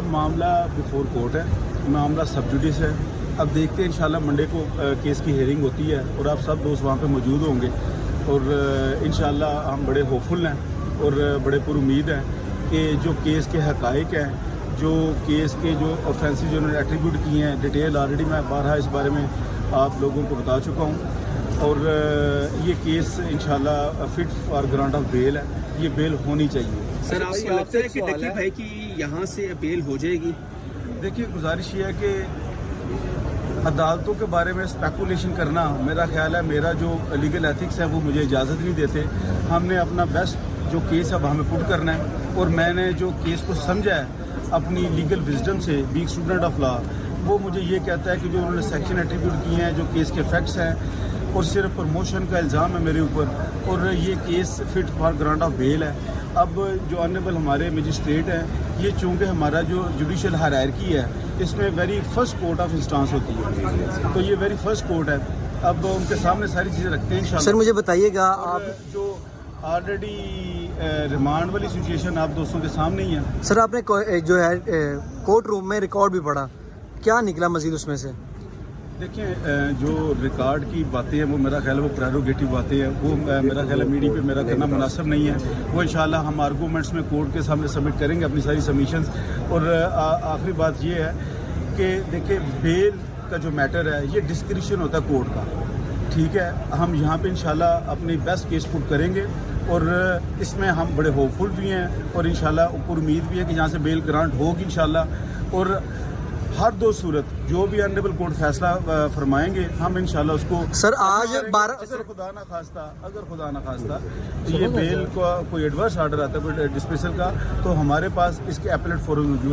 मामला before court है, मामला सब जुडिस है। अब देखते हैं इंशाल्लाह मंडे को केस की हेयरिंग होती है और आप सब दोस्त वहाँ पे मौजूद होंगे और इंशाल्लाह हम बड़े होपफुल हैं और बड़े पुरुमीद हैं कि जो केस के हक़ाइक़ हैं, जो केस के जो ऑफेंसेस जो उन्होंने एट्रीब्यूट किए हैं, डिटेल ऑलरेडी मैं बारहा इस बारे में आप लोगों को बता चुका हूँ और ये केस इंशाल्लाह fit for grant of bail है, ये बेल होनी चाहिए। सर आपको लगता है कि डकी भाई की यहाँ से अपील हो जाएगी? देखिए, गुजारिश ये है कि अदालतों के बारे में स्पेकुलेशन करना, मेरा ख्याल है मेरा जो लीगल एथिक्स है वो मुझे इजाज़त नहीं देते। हमने अपना बेस्ट जो केस है वहाँ में पुट करना है और मैंने जो केस को समझा है अपनी लीगल विजडम से, बीइंग स्टूडेंट ऑफ लॉ, वो मुझे ये कहता है कि जो उन्होंने सेक्शन एट्रीब्यूट किए हैं, जो केस के फैक्ट्स हैं और सिर्फ प्रमोशन का इल्ज़ाम है मेरे ऊपर और ये case fit for grant of bail है। अब जो ऑनरेबल हमारे मजिस्ट्रेट हैं, ये चूँकि हमारा जो जुडिशल हायरार्की है इसमें very first court of instance होती है, तो ये वेरी फर्स्ट कोर्ट है। अब उनके सामने सारी चीज़ें रखते हैं इंशाल्लाह। सर मुझे बताइएगा, आप जो ऑलरेडी रिमांड वाली सिचुएशन आप दोस्तों के सामने ही है। सर आपने जो है कोर्ट रूम में रिकॉर्ड भी पढ़ा, क्या निकला मजीद उसमें से? देखिए, जो रिकॉर्ड की बातें हैं वो मेरा ख्याल है वो प्रेरोगेटिव बातें हैं, वो मेरा ख्याल है मीडिया पे मेरा करना मुनासिब नहीं है। वो इंशाल्लाह हम आर्गूमेंट्स में कोर्ट के सामने सबमिट करेंगे अपनी सारी सबमिशंस। और आखिरी बात ये है कि देखिए, बेल का जो मैटर है ये डिस्क्रिशन होता है कोर्ट का, ठीक है। हम यहाँ पे इंशाल्लाह अपनी बेस्ट केस पुट करेंगे और इसमें हम बड़े होपफुल भी हैं और इंशाल्लाह ऊपर उम्मीद भी है कि यहाँ से बेल ग्रांट होगी इंशाल्लाह। और हर दो सूरत जो भी ऑनरेबल कोर्ट फैसला फरमाएंगे हम इंशाल्लाह उसको। सर आज 12 अगर खुदा ना खास्ता ये बेल का कोई एडवर्स ऑर्डर आता है कोई डिस्मिसल का, तो हमारे पास इसके अपीलेट फोरम मौजूद है।